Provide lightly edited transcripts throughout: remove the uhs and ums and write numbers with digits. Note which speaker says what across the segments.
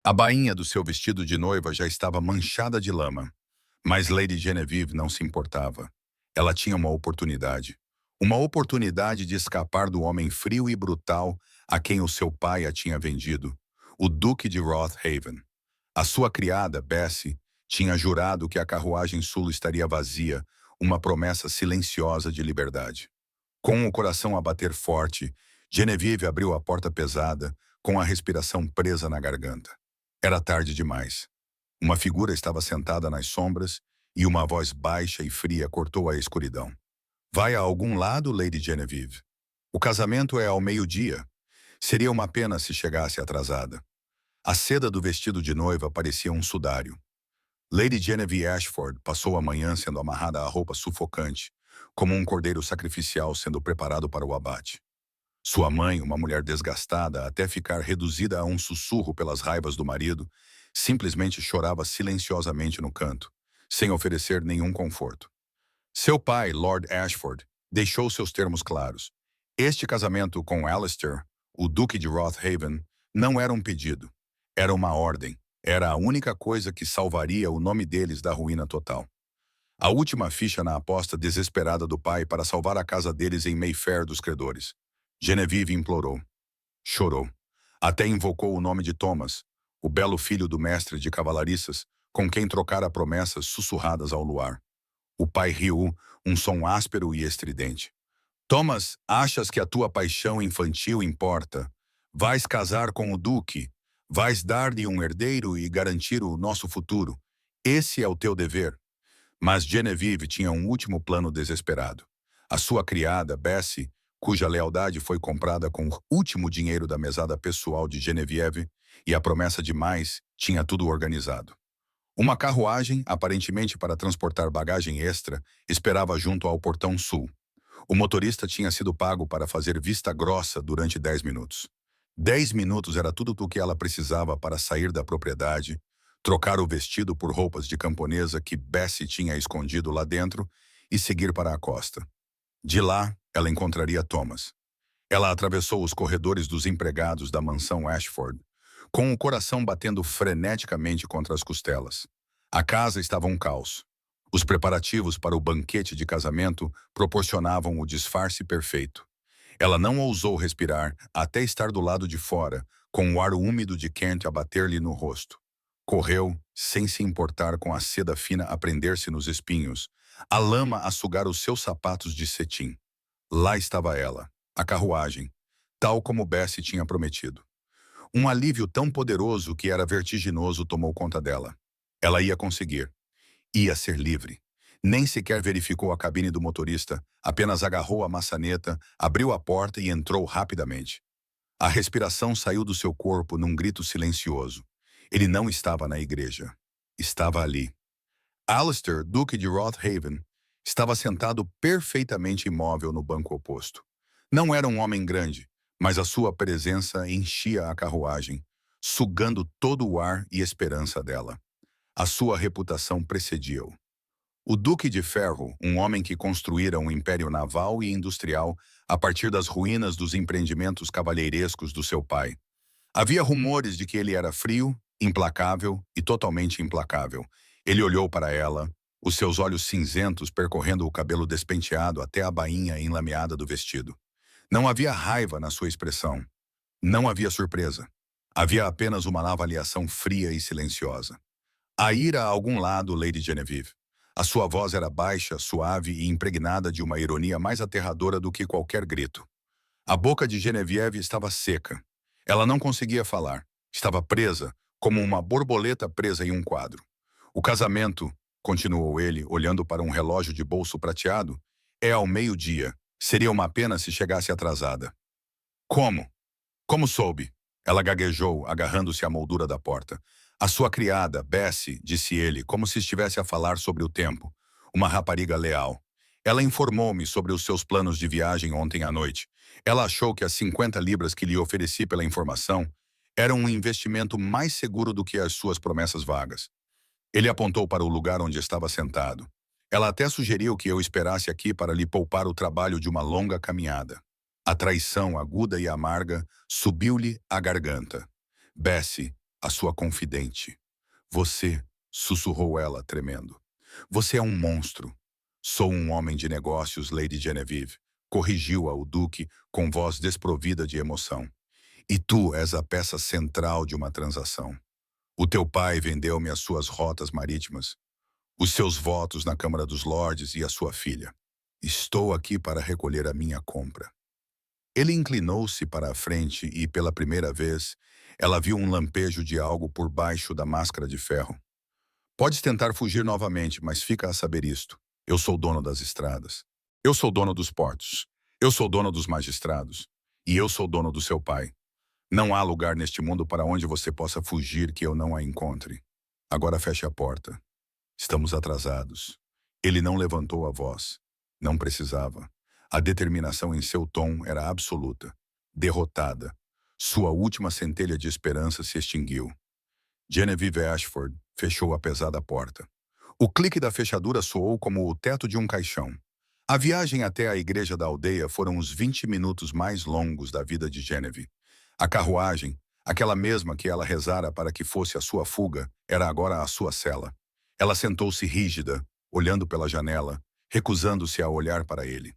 Speaker 1: A bainha do seu vestido de noiva já estava manchada de lama, mas Lady Genevieve não se importava. Ela tinha uma oportunidade. Uma oportunidade de escapar do homem frio e brutal a quem o seu pai a tinha vendido, o Duque de Rothaven. A sua criada, Bessie, tinha jurado que a carruagem sul estaria vazia, uma promessa silenciosa de liberdade. Com o coração a bater forte, Genevieve abriu a porta pesada, com a respiração presa na garganta. Era tarde demais. Uma figura estava sentada nas sombras e uma voz baixa e fria cortou a escuridão. Vai a algum lado, Lady Genevieve? O casamento é ao meio-dia. Seria uma pena se chegasse atrasada. A seda do vestido de noiva parecia um sudário. Lady Genevieve Ashford passou a manhã sendo amarrada à roupa sufocante, como um cordeiro sacrificial sendo preparado para o abate. Sua mãe, uma mulher desgastada até ficar reduzida a um sussurro pelas raivas do marido, simplesmente chorava silenciosamente no canto, sem oferecer nenhum conforto. Seu pai, Lord Ashford, deixou seus termos claros. Este casamento com Alistair, o Duque de Rothaven, não era um pedido. Era uma ordem. Era a única coisa que salvaria o nome deles da ruína total. A última ficha na aposta desesperada do pai para salvar a casa deles em Mayfair dos credores. Genevieve implorou. Chorou. Até invocou o nome de Thomas, o belo filho do mestre de cavalariças, com quem trocara promessas sussurradas ao luar. O pai riu, um som áspero e estridente. Thomas, achas que a tua paixão infantil importa? Vais casar com o duque. Vais dar-lhe um herdeiro e garantir o nosso futuro. Esse é o teu dever. Mas Genevieve tinha um último plano desesperado. A sua criada, Bessie, cuja lealdade foi comprada com o último dinheiro da mesada pessoal de Genevieve, e a promessa de mais, tinha tudo organizado. Uma carruagem, aparentemente para transportar bagagem extra, esperava junto ao portão sul. O motorista tinha sido pago para fazer vista grossa durante 10 minutos. 10 minutos era tudo o que ela precisava para sair da propriedade, trocar o vestido por roupas de camponesa que Bessie tinha escondido lá dentro e seguir para a costa. De lá, ela encontraria Thomas. Ela atravessou os corredores dos empregados da mansão Ashford, com o coração batendo freneticamente contra as costelas. A casa estava um caos. Os preparativos para o banquete de casamento proporcionavam o disfarce perfeito. Ela não ousou respirar até estar do lado de fora, com o ar úmido de Kent a bater-lhe no rosto. Correu, sem se importar com a seda fina a prender-se nos espinhos, a lama a sugar os seus sapatos de cetim. Lá estava ela, a carruagem, tal como Bessie tinha prometido. Um alívio tão poderoso que era vertiginoso tomou conta dela. Ela ia conseguir. Ia ser livre. Nem sequer verificou a cabine do motorista, apenas agarrou a maçaneta, abriu a porta e entrou rapidamente. A respiração saiu do seu corpo num grito silencioso. Ele não estava na igreja. Estava ali. Alistair, Duque de Rothaven, estava sentado perfeitamente imóvel no banco oposto. Não era um homem grande, mas a sua presença enchia a carruagem, sugando todo o ar e esperança dela. A sua reputação precedia-o. O Duque de Ferro, um homem que construíra um império naval e industrial a partir das ruínas dos empreendimentos cavalheirescos do seu pai. Havia rumores de que ele era frio, implacável e totalmente implacável. Ele olhou para ela, os seus olhos cinzentos percorrendo o cabelo despenteado até a bainha enlameada do vestido. Não havia raiva na sua expressão. Não havia surpresa. Havia apenas uma avaliação fria e silenciosa. A ir a algum lado, Lady Genevieve. A sua voz era baixa, suave e impregnada de uma ironia mais aterradora do que qualquer grito. A boca de Genevieve estava seca. Ela não conseguia falar. Estava presa, como uma borboleta presa em um quadro. O casamento, continuou ele, olhando para um relógio de bolso prateado, é ao meio-dia. Seria uma pena se chegasse atrasada. Como? Como soube? Ela gaguejou, agarrando-se à moldura da porta. A sua criada, Bessie, disse ele, como se estivesse a falar sobre o tempo. Uma rapariga leal. Ela informou-me sobre os seus planos de viagem ontem à noite. Ela achou que as 50 libras que lhe ofereci pela informação eram um investimento mais seguro do que as suas promessas vagas. Ele apontou para o lugar onde estava sentado. Ela até sugeriu que eu esperasse aqui para lhe poupar o trabalho de uma longa caminhada. A traição aguda e amarga subiu-lhe à garganta. Bessie, a sua confidente. Você, sussurrou ela, tremendo. Você é um monstro. Sou um homem de negócios, Lady Genevieve, corrigiu-a o duque com voz desprovida de emoção. E tu és a peça central de uma transação. O teu pai vendeu-me as suas rotas marítimas, os seus votos na Câmara dos Lordes e a sua filha. Estou aqui para recolher a minha compra. Ele inclinou-se para a frente e, pela primeira vez, ela viu um lampejo de algo por baixo da máscara de ferro. Podes tentar fugir novamente, mas fica a saber isto. Eu sou dono das estradas. Eu sou dono dos portos. Eu sou dono dos magistrados. E eu sou dono do seu pai. Não há lugar neste mundo para onde você possa fugir que eu não a encontre. Agora feche a porta. Estamos atrasados. Ele não levantou a voz. Não precisava. A determinação em seu tom era absoluta. Derrotada. Sua última centelha de esperança se extinguiu. Genevieve Ashford fechou a pesada porta. O clique da fechadura soou como o teto de um caixão. A viagem até a igreja da aldeia foram os 20 minutos mais longos da vida de Genevieve. A carruagem, aquela mesma que ela rezara para que fosse a sua fuga, era agora a sua cela. Ela sentou-se rígida, olhando pela janela, recusando-se a olhar para ele.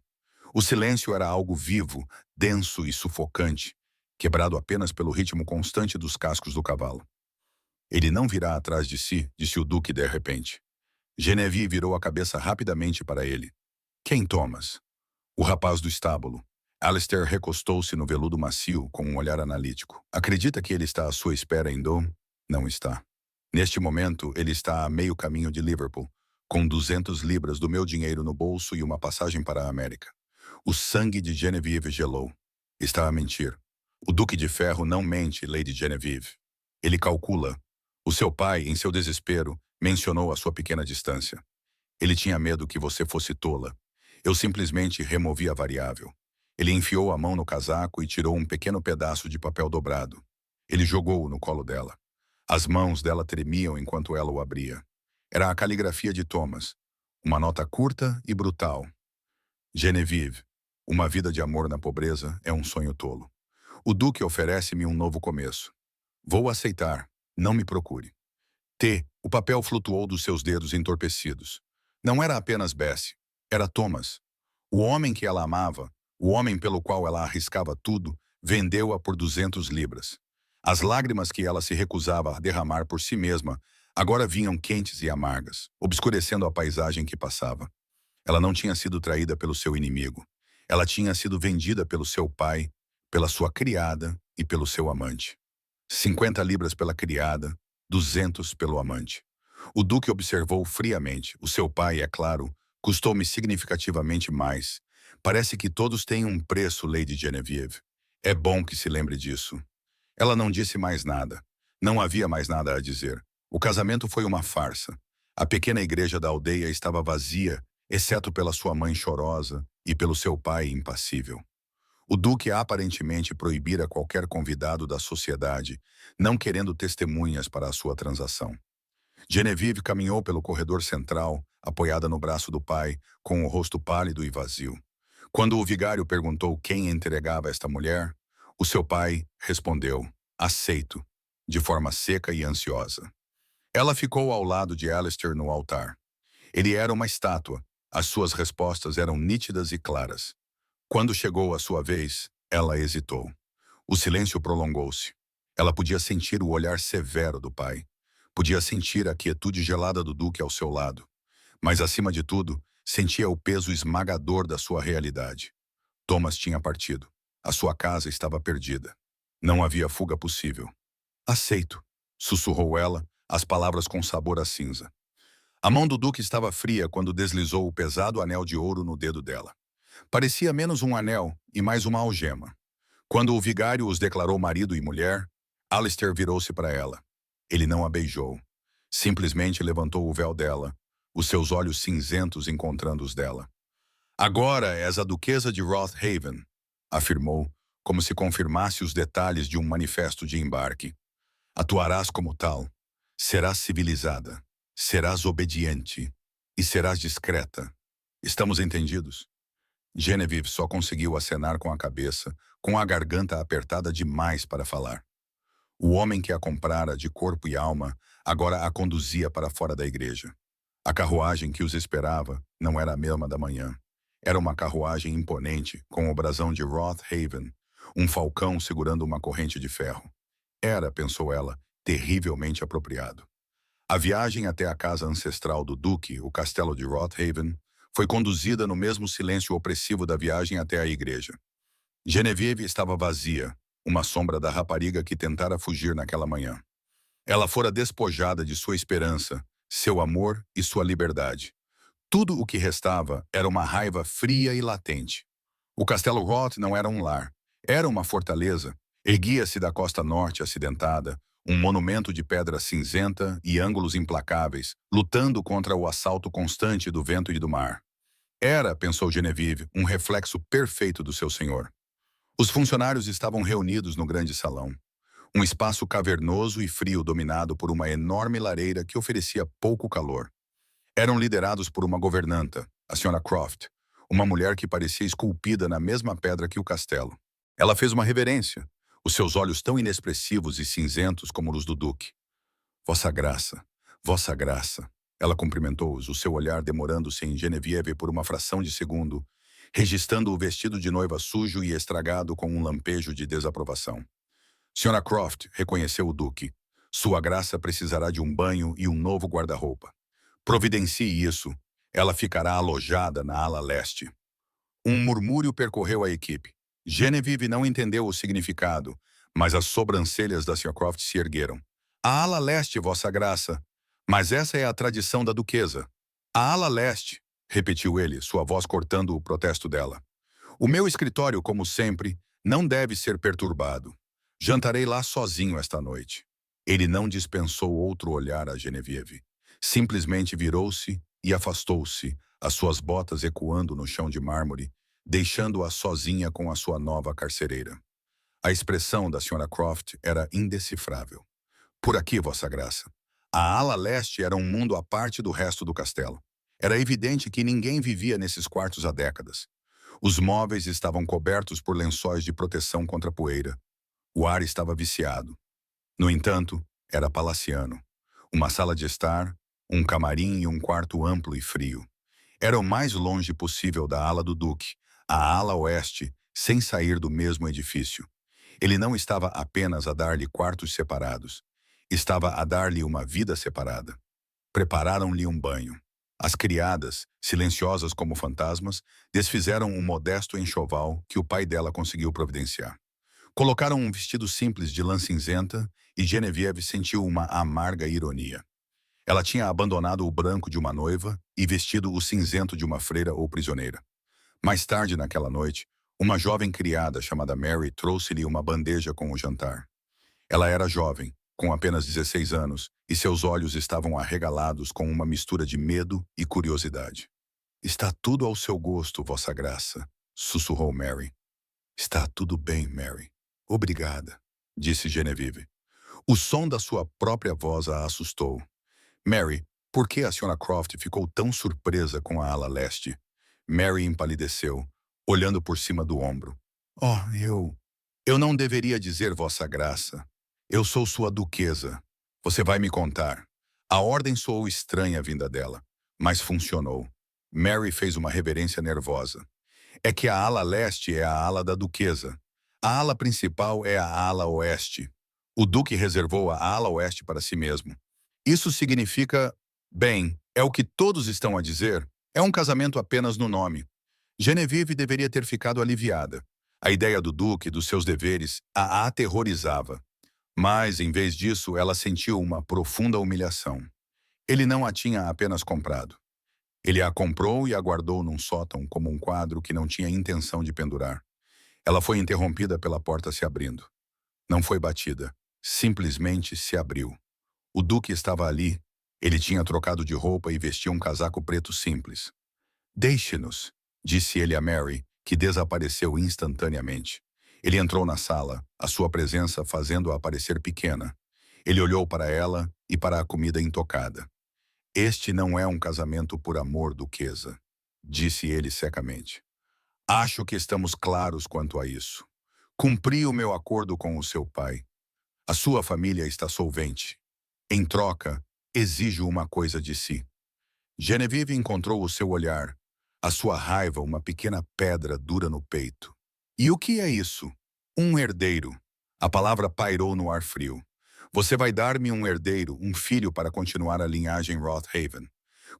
Speaker 1: O silêncio era algo vivo, denso e sufocante, quebrado apenas pelo ritmo constante dos cascos do cavalo. Ele não virá atrás de si, disse o duque de repente. Genevieve virou a cabeça rapidamente para ele. Quem, Thomas? O rapaz do estábulo. Alistair recostou-se no veludo macio com um olhar analítico. Acredita que ele está à sua espera em Dom? Não está. Neste momento, ele está a meio caminho de Liverpool, com 200 libras do meu dinheiro no bolso e uma passagem para a América. O sangue de Genevieve gelou. Está a mentir. O Duque de Ferro não mente, Lady Genevieve. Ele calcula. O seu pai, em seu desespero, mencionou a sua pequena distância. Ele tinha medo que você fosse tola. Eu simplesmente removi a variável. Ele enfiou a mão no casaco e tirou um pequeno pedaço de papel dobrado. Ele jogou-o no colo dela. As mãos dela tremiam enquanto ela o abria. Era a caligrafia de Thomas. Uma nota curta e brutal. Genevieve, uma vida de amor na pobreza é um sonho tolo. O Duque oferece-me um novo começo. Vou aceitar. Não me procure. O papel flutuou dos seus dedos entorpecidos. Não era apenas Bessie. Era Thomas. O homem que ela amava, o homem pelo qual ela arriscava tudo, vendeu-a por 200 libras. As lágrimas que ela se recusava a derramar por si mesma agora vinham quentes e amargas, obscurecendo a paisagem que passava. Ela não tinha sido traída pelo seu inimigo. Ela tinha sido vendida pelo seu pai, pela sua criada e pelo seu amante. 50 libras pela criada, 200 pelo amante. O Duque observou friamente. O seu pai, é claro, custou-me significativamente mais. Parece que todos têm um preço, Lady Genevieve. É bom que se lembre disso. Ela não disse mais nada. Não havia mais nada a dizer. O casamento foi uma farsa. A pequena igreja da aldeia estava vazia, exceto pela sua mãe chorosa e pelo seu pai impassível. O Duque aparentemente proibira qualquer convidado da sociedade, não querendo testemunhas para a sua transação. Genevieve caminhou pelo corredor central, apoiada no braço do pai, com o rosto pálido e vazio. Quando o vigário perguntou quem entregava esta mulher, o seu pai respondeu, aceito, de forma seca e ansiosa. Ela ficou ao lado de Alistair no altar. Ele era uma estátua, as suas respostas eram nítidas e claras. Quando chegou a sua vez, ela hesitou. O silêncio prolongou-se. Ela podia sentir o olhar severo do pai. Podia sentir a quietude gelada do Duque ao seu lado. Mas, acima de tudo, sentia o peso esmagador da sua realidade. Thomas tinha partido. A sua casa estava perdida. Não havia fuga possível. Aceito, sussurrou ela, as palavras com sabor a cinza. A mão do Duque estava fria quando deslizou o pesado anel de ouro no dedo dela. Parecia menos um anel e mais uma algema. Quando o vigário os declarou marido e mulher, Alistair virou-se para ela. Ele não a beijou. Simplesmente levantou o véu dela, os seus olhos cinzentos encontrando os dela. Agora és a duquesa de Rothaven, afirmou, como se confirmasse os detalhes de um manifesto de embarque. Atuarás como tal. Serás civilizada. Serás obediente. E serás discreta. Estamos entendidos? Genevieve só conseguiu acenar com a cabeça, com a garganta apertada demais para falar. O homem que a comprara de corpo e alma agora a conduzia para fora da igreja. A carruagem que os esperava não era a mesma da manhã. Era uma carruagem imponente, com o brasão de Roth Haven, um falcão segurando uma corrente de ferro. Era, pensou ela, terrivelmente apropriado. A viagem até a casa ancestral do duque, o castelo de Roth Haven, foi conduzida no mesmo silêncio opressivo da viagem até a igreja. Genevieve estava vazia, uma sombra da rapariga que tentara fugir naquela manhã. Ela fora despojada de sua esperança, seu amor e sua liberdade. Tudo o que restava era uma raiva fria e latente. O Castelo Roth não era um lar, era uma fortaleza. Erguia-se da costa norte acidentada, um monumento de pedra cinzenta e ângulos implacáveis, lutando contra o assalto constante do vento e do mar. Era, pensou Genevieve, um reflexo perfeito do seu senhor. Os funcionários estavam reunidos no grande salão. Um espaço cavernoso e frio dominado por uma enorme lareira que oferecia pouco calor. Eram liderados por uma governanta, a Sra. Croft, uma mulher que parecia esculpida na mesma pedra que o castelo. Ela fez uma reverência, os seus olhos tão inexpressivos e cinzentos como os do duque. Vossa Graça, Vossa Graça. Ela cumprimentou-os, o seu olhar demorando-se em Genevieve por uma fração de segundo, registrando o vestido de noiva sujo e estragado com um lampejo de desaprovação. Sra. Croft reconheceu o duque. Sua graça precisará de um banho e um novo guarda-roupa. Providencie isso. Ela ficará alojada na ala leste. Um murmúrio percorreu a equipe. Genevieve não entendeu o significado, mas as sobrancelhas da Sra. Croft se ergueram. A ala leste, Vossa Graça. Mas essa é a tradição da duquesa. A ala leste, repetiu ele, sua voz cortando o protesto dela. O meu escritório, como sempre, não deve ser perturbado. Jantarei lá sozinho esta noite. Ele não dispensou outro olhar a Genevieve. Simplesmente virou-se e afastou-se, as suas botas ecoando no chão de mármore, deixando-a sozinha com a sua nova carcereira. A expressão da Sra. Croft era indecifrável. Por aqui, Vossa Graça. A ala leste era um mundo à parte do resto do castelo. Era evidente que ninguém vivia nesses quartos há décadas. Os móveis estavam cobertos por lençóis de proteção contra a poeira. O ar estava viciado. No entanto, era palaciano. Uma sala de estar, um camarim e um quarto amplo e frio. Era o mais longe possível da ala do duque, a ala oeste, sem sair do mesmo edifício. Ele não estava apenas a dar-lhe quartos separados. Estava a dar-lhe uma vida separada. Prepararam-lhe um banho. As criadas, silenciosas como fantasmas, desfizeram um modesto enxoval que o pai dela conseguiu providenciar. Colocaram um vestido simples de lã cinzenta e Genevieve sentiu uma amarga ironia. Ela tinha abandonado o branco de uma noiva e vestido o cinzento de uma freira ou prisioneira. Mais tarde naquela noite, uma jovem criada chamada Mary trouxe-lhe uma bandeja com o jantar. Ela era jovem, com apenas 16 anos, e seus olhos estavam arregalados com uma mistura de medo e curiosidade. Está tudo ao seu gosto, Vossa Graça, sussurrou Mary. Está tudo bem, Mary. Obrigada, disse Genevieve. O som da sua própria voz a assustou. Mary, por que a Sra. Croft ficou tão surpresa com a ala leste? Mary empalideceu, olhando por cima do ombro. Oh, eu não deveria dizer Vossa Graça. Eu sou sua duquesa. Você vai me contar. A ordem soou estranha vinda dela, mas funcionou. Mary fez uma reverência nervosa. É que a ala leste é a ala da duquesa. A ala principal é a ala oeste. O duque reservou a ala oeste para si mesmo. Isso significa, bem, é o que todos estão a dizer, é um casamento apenas no nome. Genevieve deveria ter ficado aliviada. A ideia do duque e dos seus deveres a aterrorizava. Mas, em vez disso, ela sentiu uma profunda humilhação. Ele não a tinha apenas comprado. Ele a comprou e a guardou num sótão como um quadro que não tinha intenção de pendurar. Ela foi interrompida pela porta se abrindo. Não foi batida. Simplesmente se abriu. O duque estava ali. Ele tinha trocado de roupa e vestia um casaco preto simples. Deixe-nos, disse ele a Mary, que desapareceu instantaneamente. Ele entrou na sala, a sua presença fazendo-a parecer pequena. Ele olhou para ela e para a comida intocada. Este não é um casamento por amor, duquesa, disse ele secamente. Acho que estamos claros quanto a isso. Cumpri o meu acordo com o seu pai. A sua família está solvente. Em troca, exijo uma coisa de si. Genevieve encontrou o seu olhar, a sua raiva uma pequena pedra dura no peito. E o que é isso? Um herdeiro. A palavra pairou no ar frio. Você vai dar-me um herdeiro, um filho para continuar a linhagem Rothaven.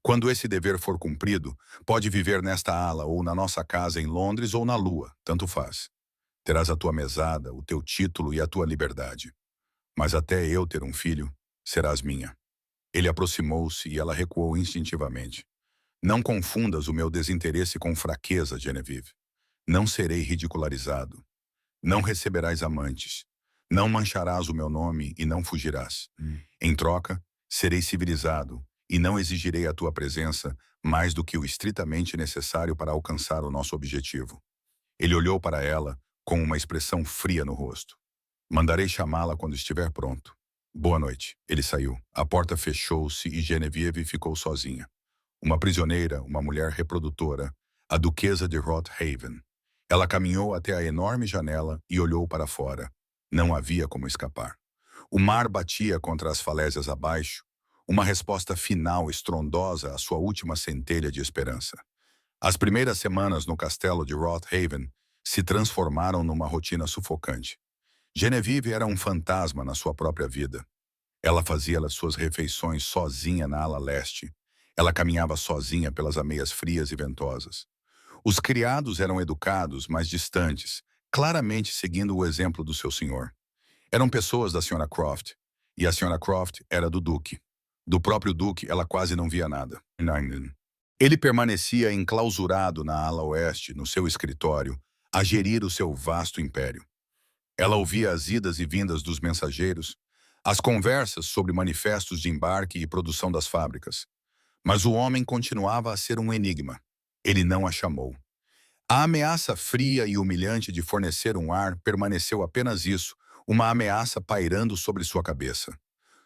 Speaker 1: Quando esse dever for cumprido, pode viver nesta ala ou na nossa casa em Londres ou na Lua, tanto faz. Terás a tua mesada, o teu título e a tua liberdade. Mas até eu ter um filho, serás minha. Ele aproximou-se e ela recuou instintivamente. Não confundas o meu desinteresse com fraqueza, Genevieve. Não serei ridicularizado. Não receberás amantes. Não mancharás o meu nome e não fugirás. Em troca, serei civilizado e não exigirei a tua presença mais do que o estritamente necessário para alcançar o nosso objetivo. Ele olhou para ela com uma expressão fria no rosto. Mandarei chamá-la quando estiver pronto. Boa noite. Ele saiu. A porta fechou-se e Genevieve ficou sozinha. Uma prisioneira, uma mulher reprodutora, a duquesa de Rothaven. Ela caminhou até a enorme janela e olhou para fora. Não havia como escapar. O mar batia contra as falésias abaixo, uma resposta final estrondosa à sua última centelha de esperança. As primeiras semanas no castelo de Rothaven se transformaram numa rotina sufocante. Genevieve era um fantasma na sua própria vida. Ela fazia as suas refeições sozinha na ala leste. Ela caminhava sozinha pelas ameias frias e ventosas. Os criados eram educados, mas distantes, claramente seguindo o exemplo do seu senhor. Eram pessoas da Sra. Croft, e a Sra. Croft era do Duque. Do próprio Duque, ela quase não via nada. Ele permanecia enclausurado na ala oeste, no seu escritório, a gerir o seu vasto império. Ela ouvia as idas e vindas dos mensageiros, as conversas sobre manifestos de embarque e produção das fábricas. Mas o homem continuava a ser um enigma. Ele não a chamou. A ameaça fria e humilhante de fornecer um ar permaneceu apenas isso, uma ameaça pairando sobre sua cabeça.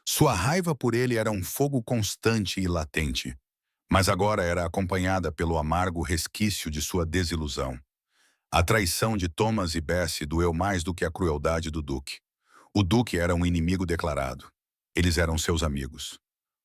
Speaker 1: Sua raiva por ele era um fogo constante e latente, mas agora era acompanhada pelo amargo resquício de sua desilusão. A traição de Thomas e Bessie doeu mais do que a crueldade do Duque. O Duque era um inimigo declarado. Eles eram seus amigos.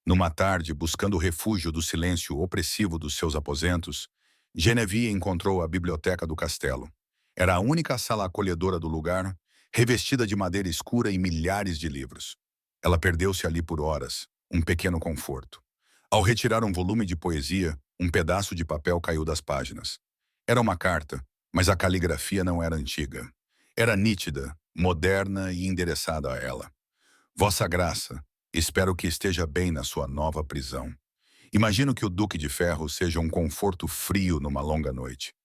Speaker 1: Numa tarde, buscando o refúgio do silêncio opressivo dos seus aposentos, Genevieve encontrou a biblioteca do castelo. Era a única sala acolhedora do lugar, revestida de madeira escura e milhares de livros. Ela perdeu-se ali por horas, um pequeno conforto. Ao retirar um volume de poesia, um pedaço de papel caiu das páginas. Era uma carta, mas a caligrafia não era antiga. Era nítida, moderna e endereçada a ela. Vossa Graça, espero que esteja bem na sua nova prisão. Imagino que o Duque de Ferro seja um conforto frio numa longa noite.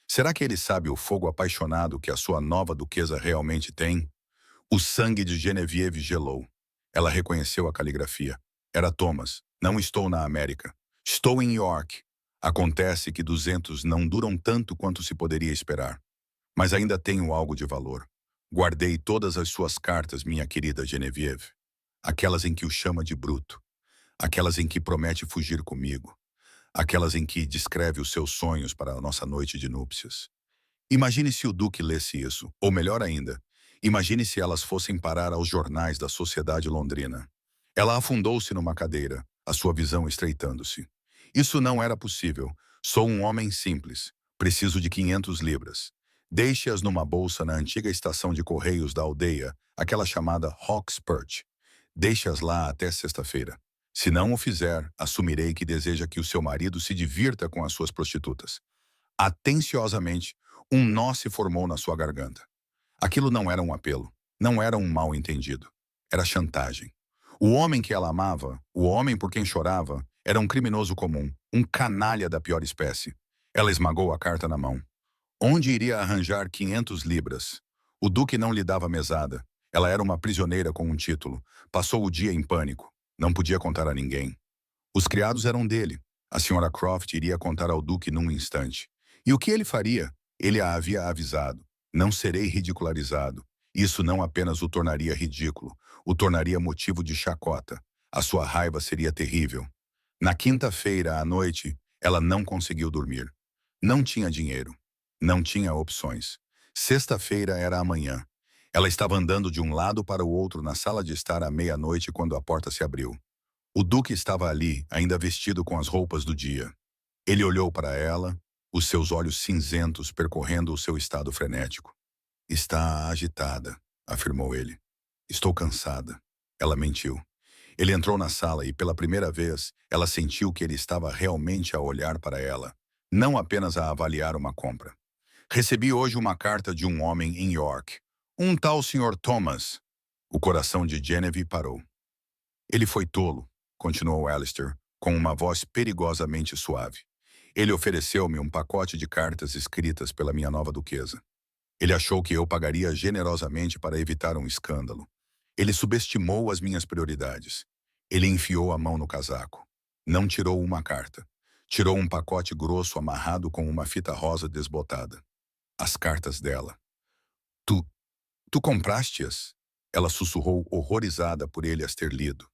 Speaker 1: Será que ele sabe o fogo apaixonado que a sua nova duquesa realmente tem? O sangue de Genevieve gelou. Ela reconheceu a caligrafia. Era Thomas. Não estou na América. Estou em York. Acontece que 200 não duram tanto quanto se poderia esperar. Mas ainda tenho algo de valor. Guardei todas as suas cartas, minha querida Genevieve. Aquelas em que o chama de bruto. Aquelas em que promete fugir comigo. Aquelas em que descreve os seus sonhos para a nossa noite de núpcias. Imagine se o Duque lesse isso, ou melhor ainda, imagine se elas fossem parar aos jornais da sociedade londrina. Ela afundou-se numa cadeira, a sua visão estreitando-se. Isso não era possível. Sou um homem simples. Preciso de 500 libras. Deixe-as numa bolsa na antiga estação de correios da aldeia, aquela chamada Hawk's Perch. Deixe-as lá até sexta-feira. Se não o fizer, assumirei que deseja que o seu marido se divirta com as suas prostitutas. Atenciosamente, um nó se formou na sua garganta. Aquilo não era um apelo, não era um mal-entendido. Era chantagem. O homem que ela amava, o homem por quem chorava, era um criminoso comum, um canalha da pior espécie. Ela esmagou a carta na mão. Onde iria arranjar 500 libras? O Duque não lhe dava mesada. Ela era uma prisioneira com um título. Passou o dia em pânico. Não podia contar a ninguém. Os criados eram dele. A Sra. Croft iria contar ao Duque num instante. E o que ele faria? Ele a havia avisado. Não serei ridicularizado. Isso não apenas o tornaria ridículo, o tornaria motivo de chacota. A sua raiva seria terrível. Na quinta-feira à noite, ela não conseguiu dormir. Não tinha dinheiro. Não tinha opções. Sexta-feira era amanhã. Ela estava andando de um lado para o outro na sala de estar à meia-noite quando a porta se abriu. O Duque estava ali, ainda vestido com as roupas do dia. Ele olhou para ela, os seus olhos cinzentos percorrendo o seu estado frenético. Está agitada, afirmou ele. Estou cansada. Ela mentiu. Ele entrou na sala e, pela primeira vez, ela sentiu que ele estava realmente a olhar para ela, não apenas a avaliar uma compra. Recebi hoje uma carta de um homem em York. Um tal Sr. Thomas. O coração de Genevieve parou. Ele foi tolo, continuou Alistair, com uma voz perigosamente suave. Ele ofereceu-me um pacote de cartas escritas pela minha nova duquesa. Ele achou que eu pagaria generosamente para evitar um escândalo. Ele subestimou as minhas prioridades. Ele enfiou a mão no casaco. Não tirou uma carta. Tirou um pacote grosso amarrado com uma fita rosa desbotada. As cartas dela. Tu, tu compraste-as? Ela sussurrou, horrorizada por ele as ter lido.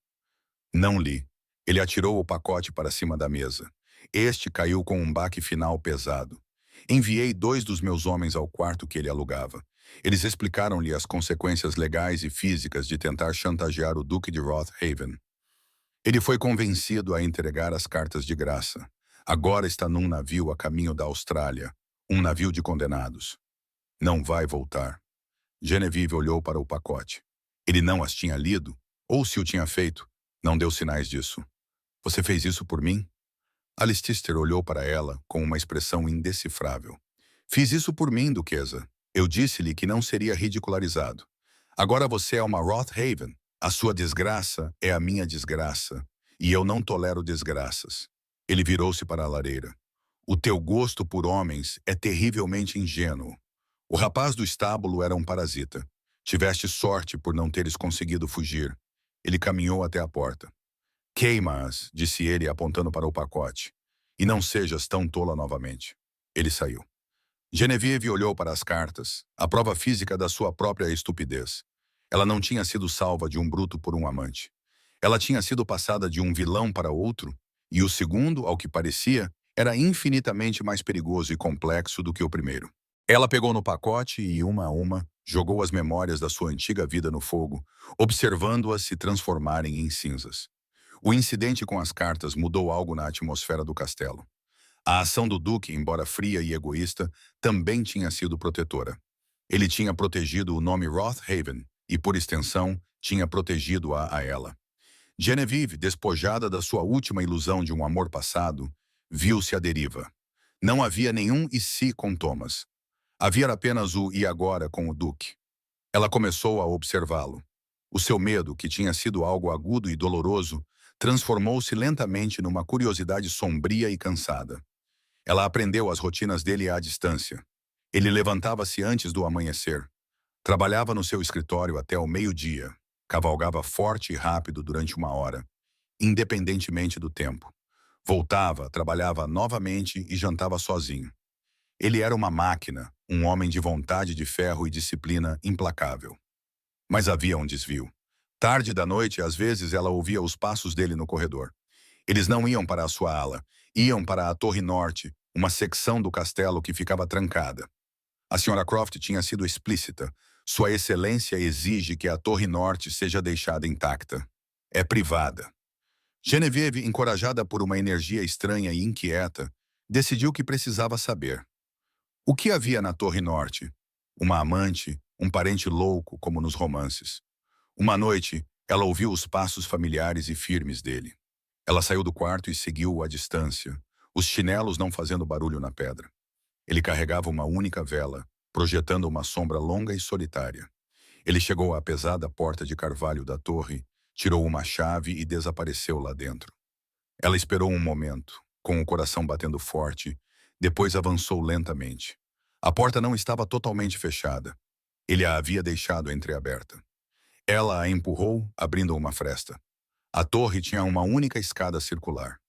Speaker 1: Não li. Ele atirou o pacote para cima da mesa. Este caiu com um baque final pesado. Enviei 2 dos meus homens ao quarto que ele alugava. Eles explicaram-lhe as consequências legais e físicas de tentar chantagear o Duque de Rothaven. Ele foi convencido a entregar as cartas de graça. Agora está num navio a caminho da Austrália, um navio de condenados. Não vai voltar. Genevieve olhou para o pacote. Ele não as tinha lido, ou se o tinha feito, não deu sinais disso. Você fez isso por mim? Alistair olhou para ela com uma expressão indecifrável. Fiz isso por mim, duquesa. Eu disse-lhe que não seria ridicularizado. Agora você é uma Rothaven. A sua desgraça é a minha desgraça. E eu não tolero desgraças. Ele virou-se para a lareira. O teu gosto por homens é terrivelmente ingênuo. O rapaz do estábulo era um parasita. Tiveste sorte por não teres conseguido fugir. Ele caminhou até a porta. Queima-as, disse ele apontando para o pacote. E não sejas tão tola novamente. Ele saiu. Genevieve olhou para as cartas, a prova física da sua própria estupidez. Ela não tinha sido salva de um bruto por um amante. Ela tinha sido passada de um vilão para outro, e o segundo, ao que parecia, era infinitamente mais perigoso e complexo do que o primeiro. Ela pegou no pacote e, uma a uma, jogou as memórias da sua antiga vida no fogo, observando-as se transformarem em cinzas. O incidente com as cartas mudou algo na atmosfera do castelo. A ação do Duque, embora fria e egoísta, também tinha sido protetora. Ele tinha protegido o nome Rothaven e, por extensão, tinha protegido-a a ela. Genevieve, despojada da sua última ilusão de um amor passado, viu-se à deriva. Não havia nenhum e se com Thomas. Havia apenas o e agora com o Duque. Ela começou a observá-lo. O seu medo, que tinha sido algo agudo e doloroso, transformou-se lentamente numa curiosidade sombria e cansada. Ela aprendeu as rotinas dele à distância. Ele levantava-se antes do amanhecer. Trabalhava no seu escritório até o meio-dia. Cavalgava forte e rápido durante 1 hora, independentemente do tempo. Voltava, trabalhava novamente e jantava sozinho. Ele era uma máquina, um homem de vontade de ferro e disciplina implacável. Mas havia um desvio. Tarde da noite, às vezes, ela ouvia os passos dele no corredor. Eles não iam para a sua ala, iam para a Torre Norte, uma secção do castelo que ficava trancada. A Sra. Croft tinha sido explícita. Sua excelência exige que a Torre Norte seja deixada intacta. É privada. Genevieve, encorajada por uma energia estranha e inquieta, decidiu que precisava saber. O que havia na Torre Norte? Uma amante, um parente louco, como nos romances. Uma noite, ela ouviu os passos familiares e firmes dele. Ela saiu do quarto e seguiu-o à distância, os chinelos não fazendo barulho na pedra. Ele carregava uma única vela, projetando uma sombra longa e solitária. Ele chegou à pesada porta de carvalho da torre, tirou uma chave e desapareceu lá dentro. Ela esperou um momento, com o coração batendo forte, depois avançou lentamente. A porta não estava totalmente fechada. Ele a havia deixado entreaberta. Ela a empurrou, abrindo uma fresta. A torre tinha uma única escada circular.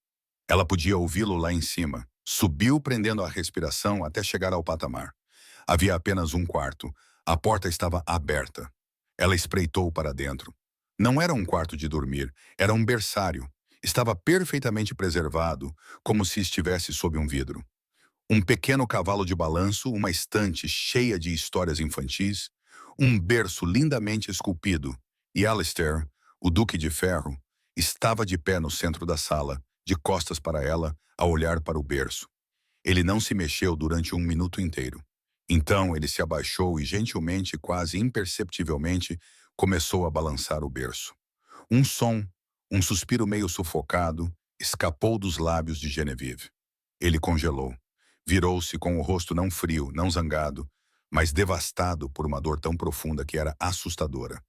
Speaker 1: Ela podia ouvi-lo lá em cima. Subiu, prendendo a respiração até chegar ao patamar. Havia apenas um quarto. A porta estava aberta. Ela espreitou para dentro. Não era um quarto de dormir, era um berçário. Estava perfeitamente preservado, como se estivesse sob um vidro. Um pequeno cavalo de balanço, uma estante cheia de histórias infantis, um berço lindamente esculpido, e Alistair, o Duque de Ferro, estava de pé no centro da sala, de costas para ela, a olhar para o berço. Ele não se mexeu durante um minuto inteiro. Então ele se abaixou e gentilmente, quase imperceptivelmente, começou a balançar o berço. Um som, um suspiro meio sufocado, escapou dos lábios de Genevieve. Ele congelou. Virou-se com o rosto não frio, não zangado, mas devastado por uma dor tão profunda que era assustadora.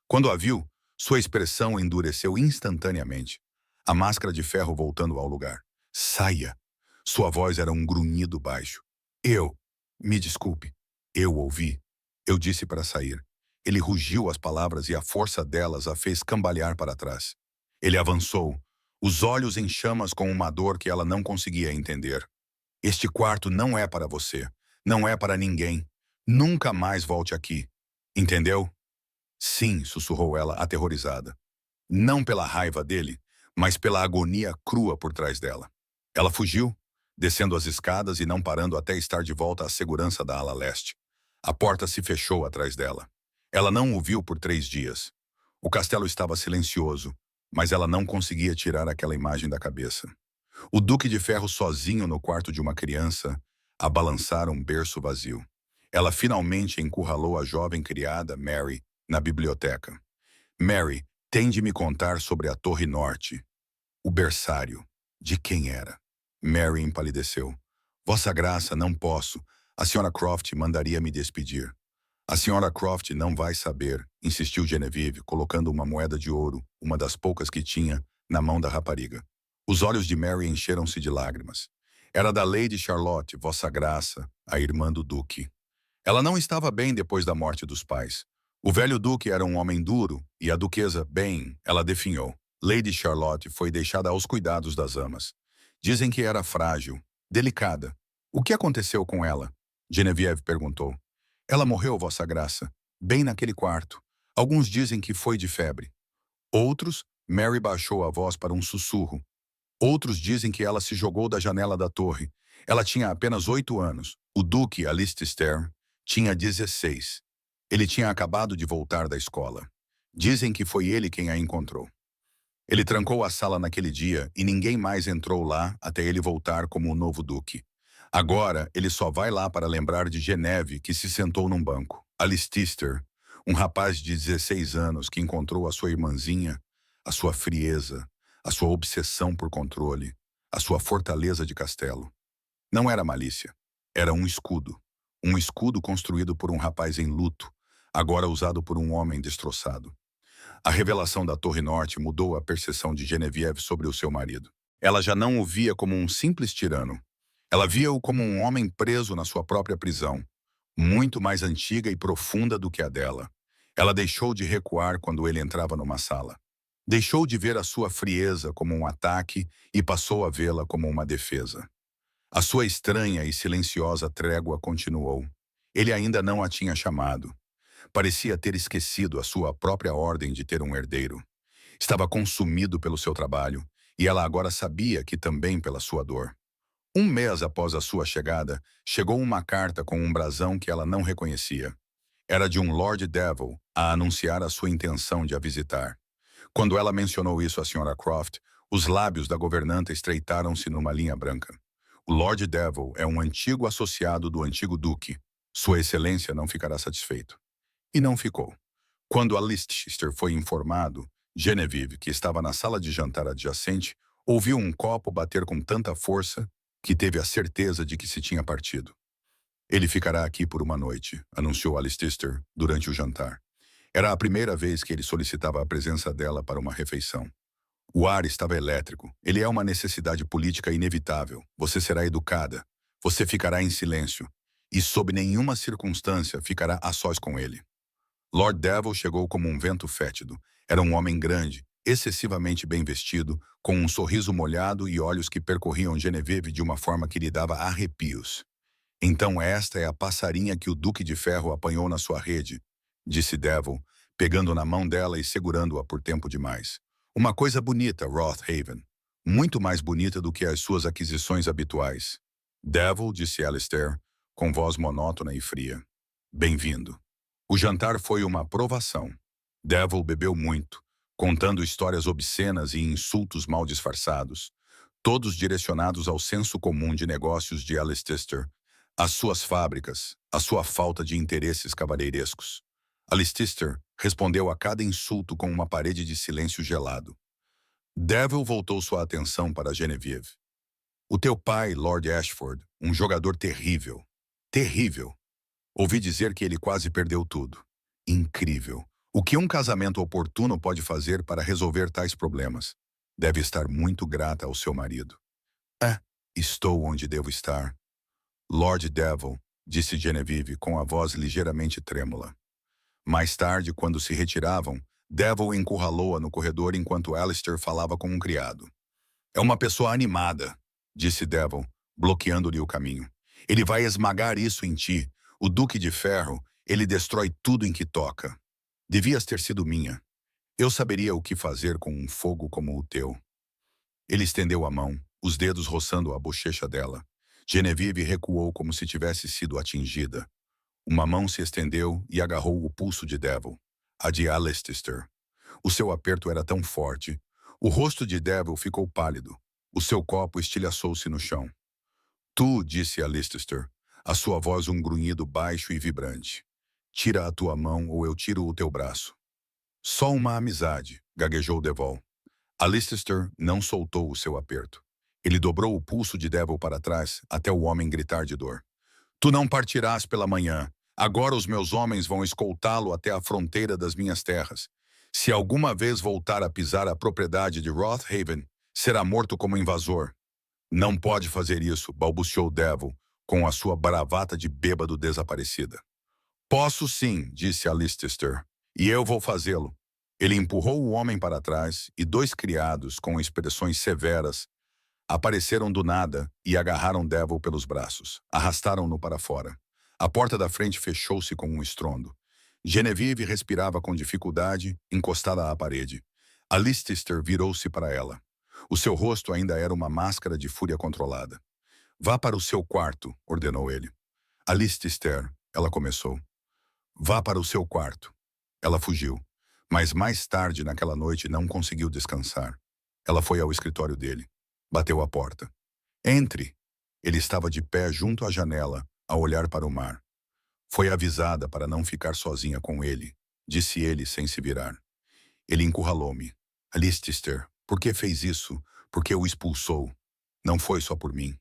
Speaker 1: Quando a viu, sua expressão endureceu instantaneamente. A máscara de ferro voltando ao lugar. Saia! Sua voz era um grunhido baixo. Eu! Me desculpe. Eu ouvi. Eu disse para sair. Ele rugiu as palavras e a força delas a fez cambalear para trás. Ele avançou, os olhos em chamas com uma dor que ela não conseguia entender. Este quarto não é para você. Não é para ninguém. Nunca mais volte aqui. Entendeu? Sim, sussurrou ela, aterrorizada. Não pela raiva dele, mas pela agonia crua por trás dela. Ela fugiu, descendo as escadas e não parando até estar de volta à segurança da ala leste. A porta se fechou atrás dela. Ela não o viu por 3 dias. O castelo estava silencioso, mas ela não conseguia tirar aquela imagem da cabeça. O Duque de Ferro sozinho no quarto de uma criança, a balançar um berço vazio. Ela finalmente encurralou a jovem criada, Mary, na biblioteca. Mary, tem de me contar sobre a Torre Norte. O berçário. De quem era? Mary empalideceu. Vossa Graça, não posso. A senhora Croft mandaria me despedir. A senhora Croft não vai saber, insistiu Genevieve, colocando uma moeda de ouro, uma das poucas que tinha, na mão da rapariga. Os olhos de Mary encheram-se de lágrimas. Era da Lady Charlotte, Vossa Graça, a irmã do Duque. Ela não estava bem depois da morte dos pais. O velho Duque era um homem duro, e a Duquesa, bem, ela definhou. Lady Charlotte foi deixada aos cuidados das amas. Dizem que era frágil, delicada. O que aconteceu com ela? Genevieve perguntou. Ela morreu, Vossa Graça, bem naquele quarto. Alguns dizem que foi de febre. Outros, Mary baixou a voz para um sussurro. Outros dizem que ela se jogou da janela da torre. Ela tinha apenas 8 anos. O Duque, Alistair, tinha 16. Ele tinha acabado de voltar da escola. Dizem que foi ele quem a encontrou. Ele trancou a sala naquele dia e ninguém mais entrou lá até ele voltar como o novo Duque. Agora, ele só vai lá para lembrar de Geneve, que se sentou num banco. Alistair, um rapaz de 16 anos que encontrou a sua irmãzinha, a sua frieza, a sua obsessão por controle, a sua fortaleza de castelo. Não era malícia, era um escudo. Um escudo construído por um rapaz em luto, agora usado por um homem destroçado. A revelação da Torre Norte mudou a percepção de Genevieve sobre o seu marido. Ela já não o via como um simples tirano. Ela via-o como um homem preso na sua própria prisão, muito mais antiga e profunda do que a dela. Ela deixou de recuar quando ele entrava numa sala. Deixou de ver a sua frieza como um ataque e passou a vê-la como uma defesa. A sua estranha e silenciosa trégua continuou. Ele ainda não a tinha chamado. Parecia ter esquecido a sua própria ordem de ter um herdeiro. Estava consumido pelo seu trabalho, e ela agora sabia que também pela sua dor. Um mês após a sua chegada, chegou uma carta com um brasão que ela não reconhecia. Era de um Lord Devil a anunciar a sua intenção de a visitar. Quando ela mencionou isso à Sra. Croft, os lábios da governanta estreitaram-se numa linha branca. O Lord Devil é um antigo associado do antigo Duque. Sua Excelência não ficará satisfeito. E não ficou. Quando Alistair foi informado, Genevieve, que estava na sala de jantar adjacente, ouviu um copo bater com tanta força que teve a certeza de que se tinha partido. Ele ficará aqui por uma noite, anunciou Alistair durante o jantar. Era a primeira vez que ele solicitava a presença dela para uma refeição. O ar estava elétrico. Ele é uma necessidade política inevitável. Você será educada. Você ficará em silêncio. E sob nenhuma circunstância ficará a sós com ele. Lord Devil chegou como um vento fétido. Era um homem grande, excessivamente bem vestido, com um sorriso molhado e olhos que percorriam Genevieve de uma forma que lhe dava arrepios. Então esta é a passarinha que o Duque de Ferro apanhou na sua rede, disse Devil, pegando na mão dela e segurando-a por tempo demais. Uma coisa bonita, Rothaven. Muito mais bonita do que as suas aquisições habituais. Devil, disse Alistair, com voz monótona e fria. Bem-vindo. O jantar foi uma provação. Devil bebeu muito, contando histórias obscenas e insultos mal disfarçados, todos direcionados ao senso comum de negócios de Alistair, às suas fábricas, à sua falta de interesses cavalheirescos. Alistair respondeu a cada insulto com uma parede de silêncio gelado. Devil voltou sua atenção para Genevieve. O teu pai, Lord Ashford, um jogador terrível. Terrível. Ouvi dizer que ele quase perdeu tudo. Incrível. O que um casamento oportuno pode fazer para resolver tais problemas? Deve estar muito grata ao seu marido. É, estou onde devo estar. Lord Devil, disse Genevieve com a voz ligeiramente trêmula. Mais tarde, quando se retiravam, Devil encurralou-a no corredor enquanto Alistair falava com um criado. É uma pessoa animada, disse Devil, bloqueando-lhe o caminho. Ele vai esmagar isso em ti. O Duque de Ferro, ele destrói tudo em que toca. Devias ter sido minha. Eu saberia o que fazer com um fogo como o teu. Ele estendeu a mão, os dedos roçando a bochecha dela. Genevieve recuou como se tivesse sido atingida. Uma mão se estendeu e agarrou o pulso de Devil, a de Alistair. O seu aperto era tão forte. O rosto de Devil ficou pálido. O seu copo estilhaçou-se no chão. Tu, disse Alistair, a sua voz um grunhido baixo e vibrante. Tira a tua mão ou eu tiro o teu braço. Só uma amizade, gaguejou Devil. Alistair não soltou o seu aperto. Ele dobrou o pulso de Devil para trás até o homem gritar de dor. Tu não partirás pela manhã. Agora os meus homens vão escoltá-lo até a fronteira das minhas terras. Se alguma vez voltar a pisar a propriedade de Rothaven, será morto como invasor. Não pode fazer isso, balbuciou Devil, com a sua bravata de bêbado desaparecida. Posso sim, disse Alistair, e eu vou fazê-lo. Ele empurrou o homem para trás e dois criados, com expressões severas, apareceram do nada e agarraram Devil pelos braços. Arrastaram-no para fora. A porta da frente fechou-se com um estrondo. Genevieve respirava com dificuldade, encostada à parede. Alistair virou-se para ela. O seu rosto ainda era uma máscara de fúria controlada. Vá para o seu quarto, ordenou ele. Alistair, ela começou. Vá para o seu quarto. Ela fugiu, mas mais tarde naquela noite não conseguiu descansar. Ela foi ao escritório dele. Bateu à porta. Entre! Ele estava de pé junto à janela, a olhar para o mar. Foi avisada para não ficar sozinha com ele, disse ele sem se virar. Ele encurralou-me. Alistair, por que fez isso? Por que o expulsou? Não foi só por mim.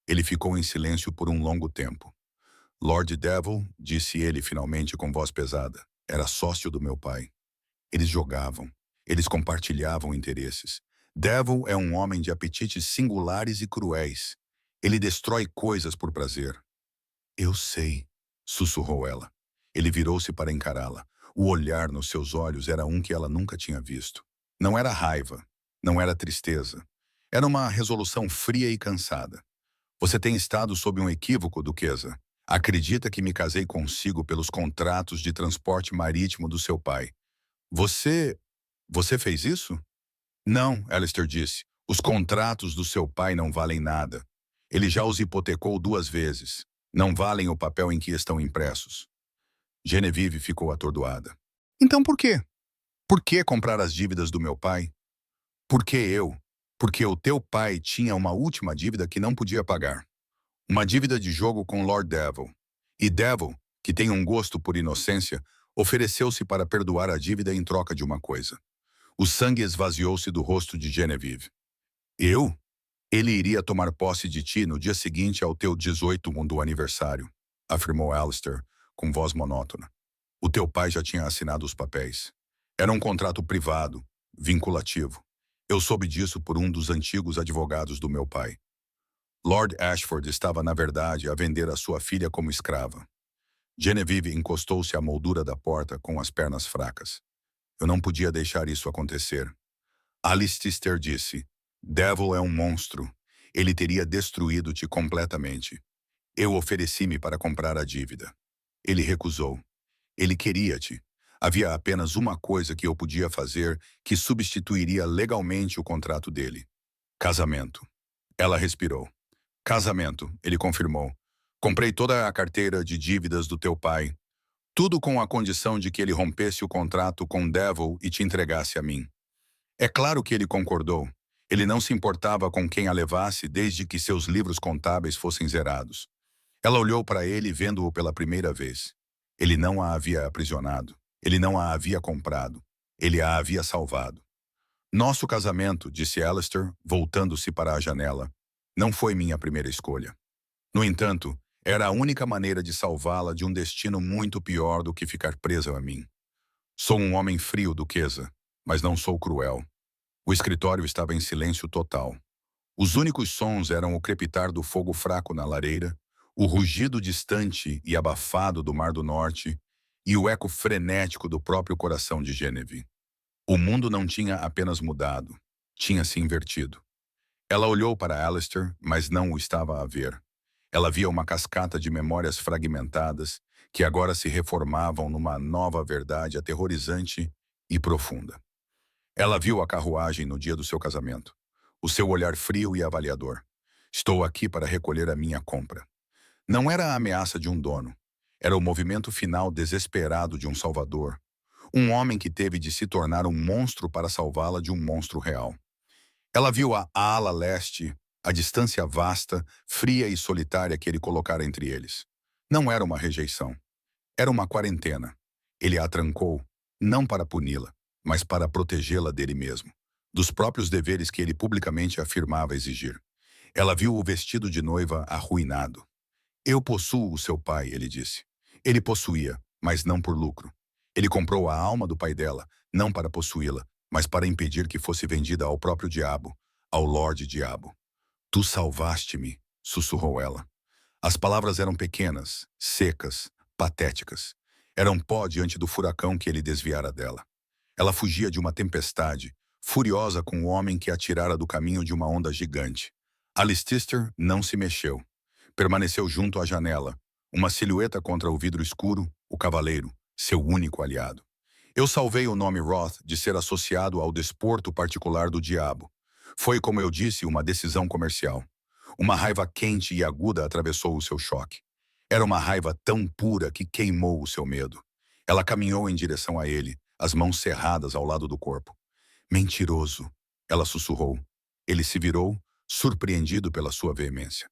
Speaker 1: Ele ficou em silêncio por um longo tempo. Lord Devil, disse ele finalmente com voz pesada, era sócio do meu pai. Eles jogavam. Eles compartilhavam interesses. Devil é um homem de apetites singulares e cruéis. Ele destrói coisas por prazer. Eu sei, sussurrou ela. Ele virou-se para encará-la. O olhar nos seus olhos era um que ela nunca tinha visto. Não era raiva, não era tristeza. Era uma resolução fria e cansada. Você tem estado sob um equívoco, duquesa. Acredita que me casei consigo pelos contratos de transporte marítimo do seu pai. Você fez isso? Não, Alistair disse. Os contratos do seu pai não valem nada. Ele já os hipotecou 2 vezes. Não valem o papel em que estão impressos. Genevieve ficou atordoada. Então por quê? Por que comprar as dívidas do meu pai? Por que eu? Porque o teu pai tinha uma última dívida que não podia pagar. Uma dívida de jogo com Lord Devil. E Devil, que tem um gosto por inocência, ofereceu-se para perdoar a dívida em troca de uma coisa. O sangue esvaziou-se do rosto de Genevieve. Eu? Ele iria tomar posse de ti no dia seguinte ao teu 18º aniversário, afirmou Alistair, com voz monótona. O teu pai já tinha assinado os papéis. Era um contrato privado, vinculativo. Eu soube disso por um dos antigos advogados do meu pai. Lord Ashford estava, na verdade, a vender a sua filha como escrava. Genevieve encostou-se à moldura da porta com as pernas fracas. Eu não podia deixar isso acontecer. Alistair disse, Devil é um monstro. Ele teria destruído-te completamente. Eu ofereci-me para comprar a dívida. Ele recusou. Ele queria-te. Havia apenas uma coisa que eu podia fazer que substituiria legalmente o contrato dele. Casamento. Ela respirou. Casamento, ele confirmou. Comprei toda a carteira de dívidas do teu pai. Tudo com a condição de que ele rompesse o contrato com Devil e te entregasse a mim. É claro que ele concordou. Ele não se importava com quem a levasse desde que seus livros contábeis fossem zerados. Ela olhou para ele vendo-o pela primeira vez. Ele não a havia aprisionado. Ele não a havia comprado. Ele a havia salvado. Nosso casamento, disse Alistair, voltando-se para a janela, não foi minha primeira escolha. No entanto, era a única maneira de salvá-la de um destino muito pior do que ficar presa a mim. Sou um homem frio, duquesa, mas não sou cruel. O escritório estava em silêncio total. Os únicos sons eram o crepitar do fogo fraco na lareira, o rugido distante e abafado do Mar do Norte e o eco frenético do próprio coração de Genevieve. O mundo não tinha apenas mudado, tinha se invertido. Ela olhou para Alistair, mas não o estava a ver. Ela via uma cascata de memórias fragmentadas que agora se reformavam numa nova verdade aterrorizante e profunda. Ela viu a carruagem no dia do seu casamento. O seu olhar frio e avaliador. Estou aqui para recolher a minha compra. Não era a ameaça de um dono. Era o movimento final desesperado de um salvador. Um homem que teve de se tornar um monstro para salvá-la de um monstro real. Ela viu a ala leste, a distância vasta, fria e solitária que ele colocara entre eles. Não era uma rejeição. Era uma quarentena. Ele a trancou, não para puni-la, mas para protegê-la dele mesmo, dos próprios deveres que ele publicamente afirmava exigir. Ela viu o vestido de noiva arruinado. Eu possuo o seu pai, ele disse. Ele possuía, mas não por lucro. Ele comprou a alma do pai dela, não para possuí-la, mas para impedir que fosse vendida ao próprio diabo, ao Lorde Diabo. Tu salvaste-me, sussurrou ela. As palavras eram pequenas, secas, patéticas. Eram pó diante do furacão que ele desviara dela. Ela fugia de uma tempestade, furiosa com o homem que a tirara do caminho de uma onda gigante. Alistair não se mexeu. Permaneceu junto à janela, uma silhueta contra o vidro escuro, o cavaleiro, seu único aliado. Eu salvei o nome Roth de ser associado ao desporto particular do diabo. Foi, como eu disse, uma decisão comercial. Uma raiva quente e aguda atravessou o seu choque. Era uma raiva tão pura que queimou o seu medo. Ela caminhou em direção a ele, as mãos cerradas ao lado do corpo. Mentiroso, ela sussurrou. Ele se virou, surpreendido pela sua veemência.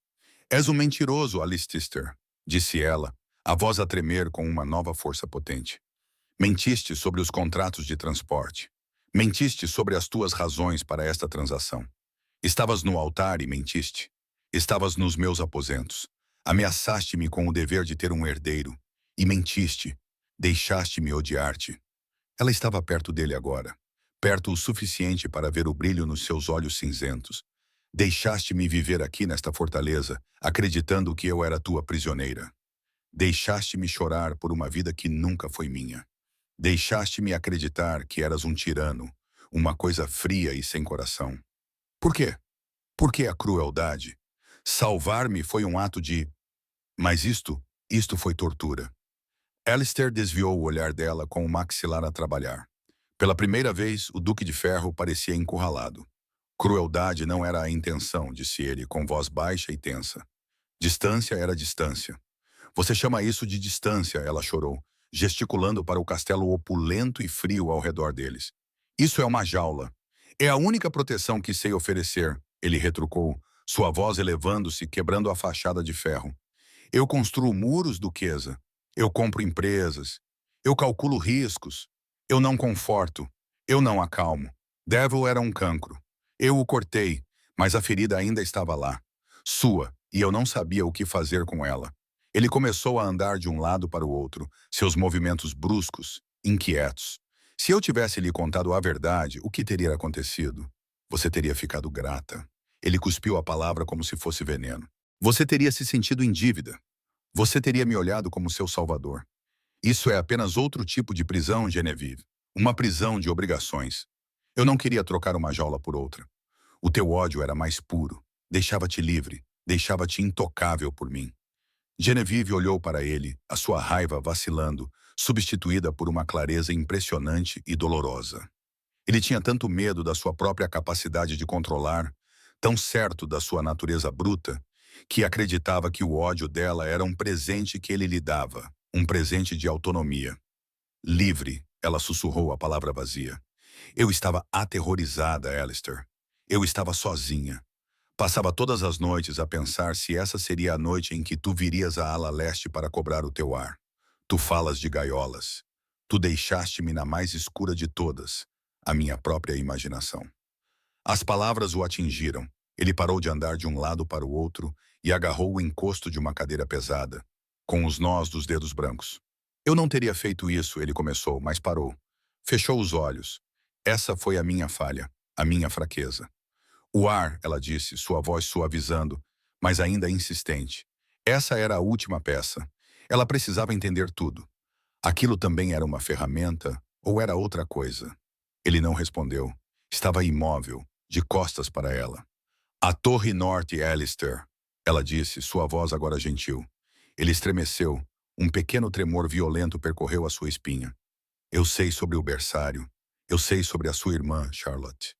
Speaker 1: És um mentiroso, Alistair, disse ela, a voz a tremer com uma nova força potente. Mentiste sobre os contratos de transporte. Mentiste sobre as tuas razões para esta transação. Estavas no altar e mentiste. Estavas nos meus aposentos. Ameaçaste-me com o dever de ter um herdeiro. E mentiste. Deixaste-me odiar-te. Ela estava perto dele agora. Perto o suficiente para ver o brilho nos seus olhos cinzentos. Deixaste-me viver aqui nesta fortaleza, acreditando que eu era tua prisioneira. Deixaste-me chorar por uma vida que nunca foi minha. Deixaste-me acreditar que eras um tirano, uma coisa fria e sem coração. Por quê? Por que a crueldade? Salvar-me foi um ato de... Mas isto foi tortura. Alistair desviou o olhar dela com o maxilar a trabalhar. Pela primeira vez, o Duque de Ferro parecia encurralado. Crueldade não era a intenção, disse ele, com voz baixa e tensa. Distância era distância. Você chama isso de distância, ela chorou, gesticulando para o castelo opulento e frio ao redor deles. Isso é uma jaula. É a única proteção que sei oferecer, ele retrucou, sua voz elevando-se, quebrando a fachada de ferro. Eu construo muros, duquesa. Eu compro empresas. Eu calculo riscos. Eu não conforto. Eu não acalmo. Devil era um cancro. Eu o cortei, mas a ferida ainda estava lá. Sua, e eu não sabia o que fazer com ela. Ele começou a andar de um lado para o outro, seus movimentos bruscos, inquietos. Se eu tivesse lhe contado a verdade, o que teria acontecido? Você teria ficado grata. Ele cuspiu a palavra como se fosse veneno. Você teria se sentido em dívida. Você teria me olhado como seu salvador. Isso é apenas outro tipo de prisão, Genevieve. Uma prisão de obrigações. Eu não queria trocar uma jaula por outra. O teu ódio era mais puro. Deixava-te livre. Deixava-te intocável por mim. Genevieve olhou para ele, a sua raiva vacilando, substituída por uma clareza impressionante e dolorosa. Ele tinha tanto medo da sua própria capacidade de controlar, tão certo da sua natureza bruta, que acreditava que o ódio dela era um presente que ele lhe dava. um presente de autonomia. Livre, ela sussurrou a palavra vazia. Eu estava aterrorizada, Alistair. Eu estava sozinha. Passava todas as noites a pensar se essa seria a noite em que tu virias à ala leste para cobrar o teu ar. Tu falas de gaiolas. Tu deixaste-me na mais escura de todas, a minha própria imaginação. As palavras o atingiram. Ele parou de andar de um lado para o outro e agarrou o encosto de uma cadeira pesada, com os nós dos dedos brancos. Eu não teria feito isso, ele começou, mas parou. Fechou os olhos. Essa foi a minha falha, a minha fraqueza. O ar, ela disse, sua voz suavizando, mas ainda insistente. Essa era a última peça. Ela precisava entender tudo. Aquilo também era uma ferramenta ou era outra coisa? Ele não respondeu. Estava imóvel, de costas para ela. A Torre Norte, Alistair, ela disse, sua voz agora gentil. Ele estremeceu. Um pequeno tremor violento percorreu a sua espinha. Eu sei sobre o berçário. Eu sei sobre a sua irmã, Charlotte.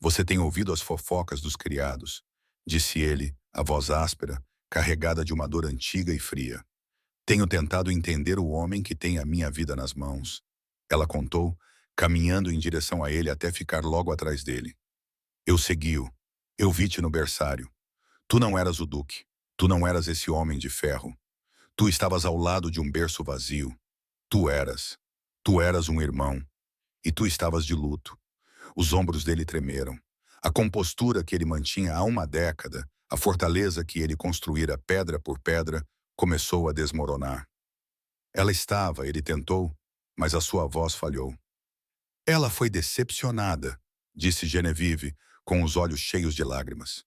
Speaker 1: Você tem ouvido as fofocas dos criados, disse ele, a voz áspera, carregada de uma dor antiga e fria. Tenho tentado entender o homem que tem a minha vida nas mãos. Ela contou, caminhando em direção a ele até ficar logo atrás dele. Eu segui-o. Eu vi-te no berçário. Tu não eras o duque. Tu não eras esse homem de ferro. Tu estavas ao lado de um berço vazio. Tu eras. Tu eras um irmão. E tu estavas de luto. Os ombros dele tremeram. A compostura que ele mantinha há uma década, a fortaleza que ele construíra pedra por pedra, começou a desmoronar. Ela estava, ele tentou, mas a sua voz falhou. Ela foi decepcionada, disse Genevieve, com os olhos cheios de lágrimas.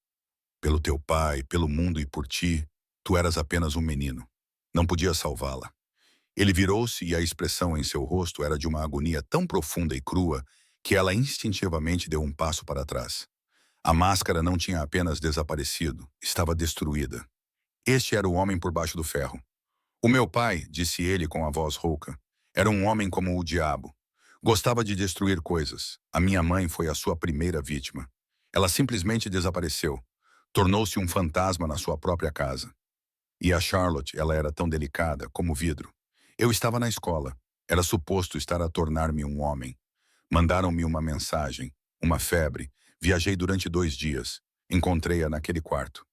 Speaker 1: Pelo teu pai, pelo mundo e por ti, tu eras apenas um menino. Não podia salvá-la. Ele virou-se e a expressão em seu rosto era de uma agonia tão profunda e crua que ela instintivamente deu um passo para trás. A máscara não tinha apenas desaparecido, estava destruída. Este era o homem por baixo do ferro. O meu pai, disse ele com a voz rouca, era um homem como o diabo. Gostava de destruir coisas. A minha mãe foi a sua primeira vítima. Ela simplesmente desapareceu. Tornou-se um fantasma na sua própria casa. E a Charlotte, ela era tão delicada como vidro. Eu estava na escola. Era suposto estar a tornar-me um homem. Mandaram-me uma mensagem, uma febre. Viajei durante 2 dias. Encontrei-a naquele quarto.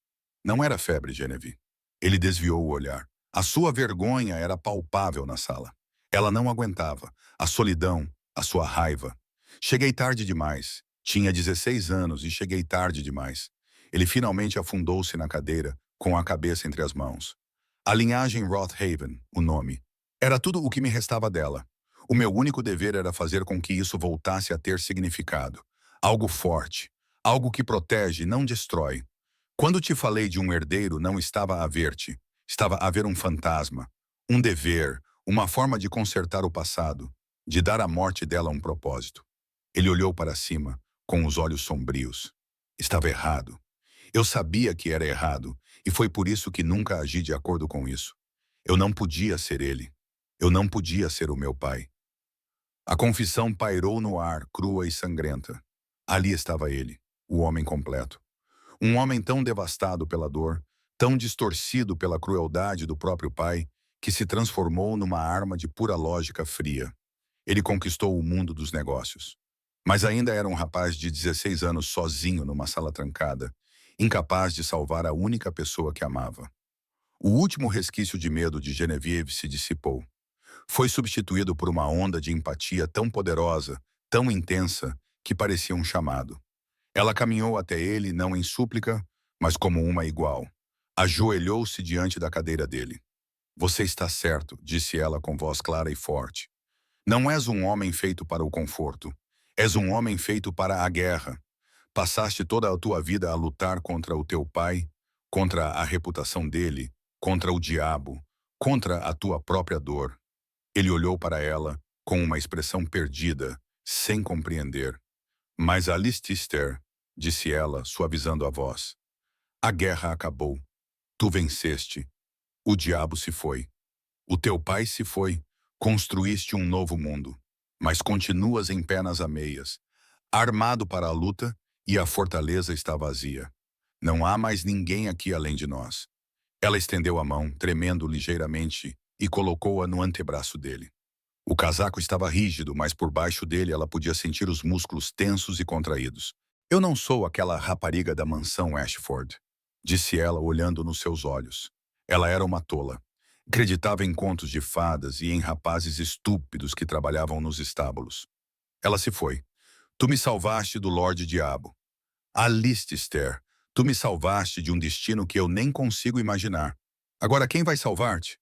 Speaker 1: Não era febre, Genevieve. Ele desviou o olhar. A sua vergonha era palpável na sala. Ela não aguentava. A solidão, a sua raiva. Cheguei tarde demais. Tinha 16 anos e cheguei tarde demais. Ele finalmente afundou-se na cadeira, com a cabeça entre as mãos. A linhagem Rothaven, o nome. Era tudo o que me restava dela. O meu único dever era fazer com que isso voltasse a ter significado. Algo forte. Algo que protege, não destrói. Quando te falei de um herdeiro, não estava a ver-te. Estava a ver um fantasma. Um dever, uma forma de consertar o passado, de dar à morte dela um propósito. Ele olhou para cima, com os olhos sombrios. Estava errado. Eu sabia que era errado, e foi por isso que nunca agi de acordo com isso. Eu não podia ser ele. Eu não podia ser o meu pai. A confissão pairou no ar, crua e sangrenta. Ali estava ele, o homem completo. Um homem tão devastado pela dor, tão distorcido pela crueldade do próprio pai, que se transformou numa arma de pura lógica fria. Ele conquistou o mundo dos negócios. Mas ainda era um rapaz de 16 anos sozinho numa sala trancada, incapaz de salvar a única pessoa que amava. O último resquício de medo de Genevieve se dissipou. Foi substituído por uma onda de empatia tão poderosa, tão intensa, que parecia um chamado. Ela caminhou até ele, não em súplica, mas como uma igual. Ajoelhou-se diante da cadeira dele. Você está certo, disse ela com voz clara e forte. Não és um homem feito para o conforto. És um homem feito para a guerra. Passaste toda a tua vida a lutar contra o teu pai, contra a reputação dele, contra o diabo, contra a tua própria dor. Ele olhou para ela com uma expressão perdida, sem compreender. Mas Alistair, disse ela, suavizando a voz. A guerra acabou. Tu venceste. O diabo se foi. O teu pai se foi. Construíste um novo mundo. Mas continuas em pé nas ameias, armado para a luta, e a fortaleza está vazia. Não há mais ninguém aqui além de nós. Ela estendeu a mão, tremendo ligeiramente, e colocou-a no antebraço dele. O casaco estava rígido, mas por baixo dele ela podia sentir os músculos tensos e contraídos. Eu não sou aquela rapariga da mansão Ashford, disse ela olhando nos seus olhos. Ela era uma tola. Acreditava em contos de fadas e em rapazes estúpidos que trabalhavam nos estábulos. Ela se foi. Tu me salvaste do Lorde Diabo. Alistair, tu me salvaste de um destino que eu nem consigo imaginar. Agora quem vai salvar-te?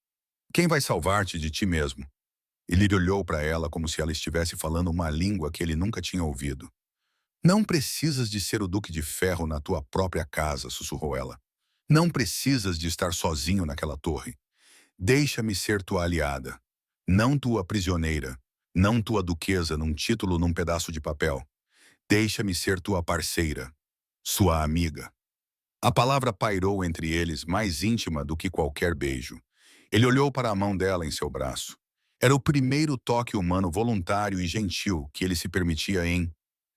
Speaker 1: Quem vai salvar-te de ti mesmo? Ele olhou para ela como se ela estivesse falando uma língua que ele nunca tinha ouvido. Não precisas de ser o Duque de Ferro na tua própria casa, sussurrou ela. Não precisas de estar sozinho naquela torre. Deixa-me ser tua aliada. Não tua prisioneira. Não tua duquesa num título num pedaço de papel. Deixa-me ser tua parceira. Sua amiga. A palavra pairou entre eles mais íntima do que qualquer beijo. Ele olhou para a mão dela em seu braço. Era o primeiro toque humano voluntário e gentil que ele se permitia em...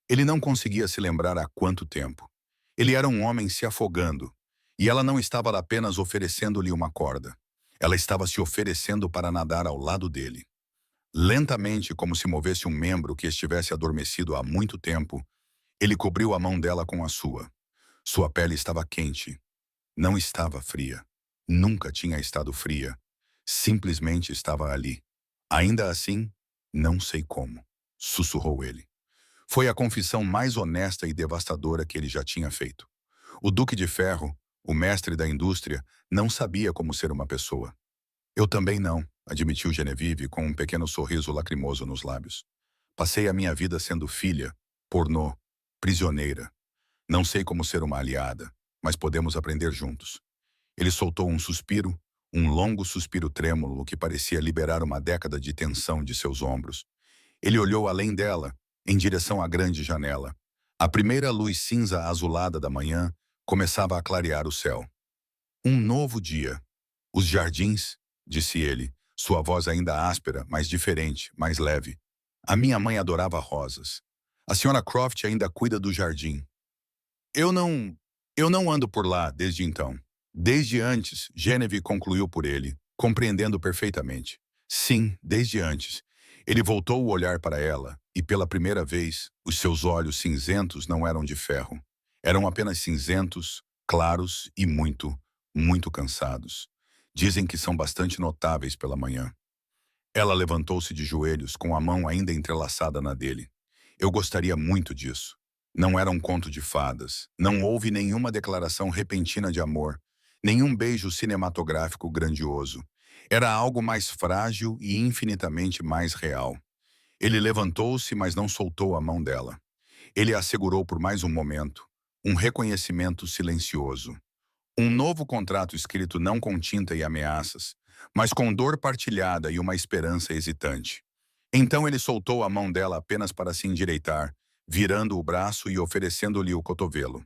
Speaker 1: Ele não conseguia se lembrar há quanto tempo. Ele era um homem se afogando, e ela não estava apenas oferecendo-lhe uma corda. Ela estava se oferecendo para nadar ao lado dele. Lentamente, como se movesse um membro que estivesse adormecido há muito tempo, ele cobriu a mão dela com a sua. Sua pele estava quente. Não estava fria. Nunca tinha estado fria. Simplesmente estava ali. Ainda assim, não sei como, sussurrou ele. Foi a confissão mais honesta e devastadora que ele já tinha feito. O Duque de Ferro, o mestre da indústria, não sabia como ser uma pessoa. Eu também não, admitiu Genevieve com um pequeno sorriso lacrimoso nos lábios. Passei a minha vida sendo filha, pornô, prisioneira. Não sei como ser uma aliada, mas podemos aprender juntos. Ele soltou um suspiro, um longo suspiro trêmulo que parecia liberar uma década de tensão de seus ombros. Ele olhou além dela, em direção à grande janela. A primeira luz cinza azulada da manhã começava a clarear o céu. Um novo dia. Os jardins, disse ele, sua voz ainda áspera, mas diferente, mais leve. A minha mãe adorava rosas. A senhora Croft ainda cuida do jardim. Eu não ando por lá desde então. Desde antes, Genevieve concluiu por ele, compreendendo perfeitamente. Sim, desde antes. Ele voltou o olhar para ela, e pela primeira vez, os seus olhos cinzentos não eram de ferro. Eram apenas cinzentos, claros e muito, muito cansados. Dizem que são bastante notáveis pela manhã. Ela levantou-se de joelhos, com a mão ainda entrelaçada na dele. Eu gostaria muito disso. Não era um conto de fadas. Não houve nenhuma declaração repentina de amor, nenhum beijo cinematográfico grandioso. Era algo mais frágil e infinitamente mais real. Ele levantou-se, mas não soltou a mão dela. Ele a segurou por mais um momento. Um reconhecimento silencioso. Um novo contrato escrito não com tinta e ameaças, mas com dor partilhada e uma esperança hesitante. Então ele soltou a mão dela apenas para se endireitar, virando o braço e oferecendo-lhe o cotovelo.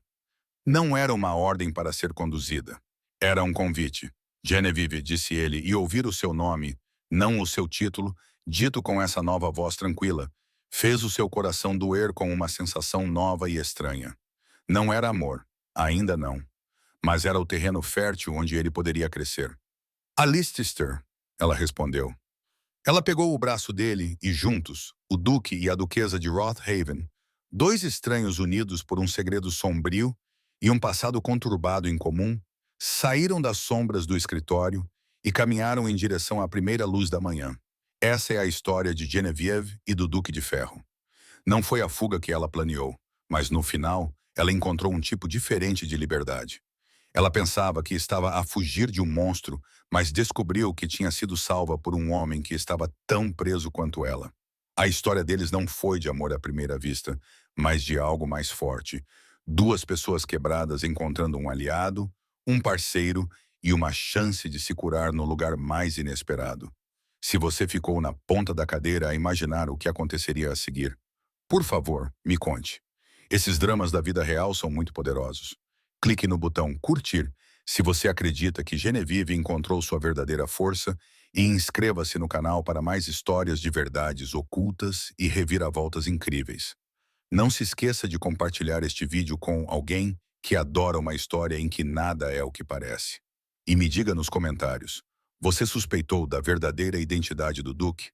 Speaker 1: Não era uma ordem para ser conduzida. Era um convite. Genevieve, disse ele, e ouvir o seu nome, não o seu título, dito com essa nova voz tranquila, fez o seu coração doer com uma sensação nova e estranha. Não era amor, ainda não, mas era o terreno fértil onde ele poderia crescer. Alistair, ela respondeu. Ela pegou o braço dele e juntos, o duque e a duquesa de Rothaven, dois estranhos unidos por um segredo sombrio e um passado conturbado em comum, saíram das sombras do escritório e caminharam em direção à primeira luz da manhã. Essa é a história de Genevieve e do Duque de Ferro. Não foi a fuga que ela planeou, mas no final, ela encontrou um tipo diferente de liberdade. Ela pensava que estava a fugir de um monstro, mas descobriu que tinha sido salva por um homem que estava tão preso quanto ela. A história deles não foi de amor à primeira vista, mas de algo mais forte. Duas pessoas quebradas encontrando um aliado, um parceiro e uma chance de se curar no lugar mais inesperado. Se você ficou na ponta da cadeira a imaginar o que aconteceria a seguir, por favor, me conte. Esses dramas da vida real são muito poderosos. Clique no botão curtir se você acredita que Genevieve encontrou sua verdadeira força e inscreva-se no canal para mais histórias de verdades ocultas e reviravoltas incríveis. Não se esqueça de compartilhar este vídeo com alguém que adora uma história em que nada é o que parece. E me diga nos comentários, Você suspeitou da verdadeira identidade do Duque?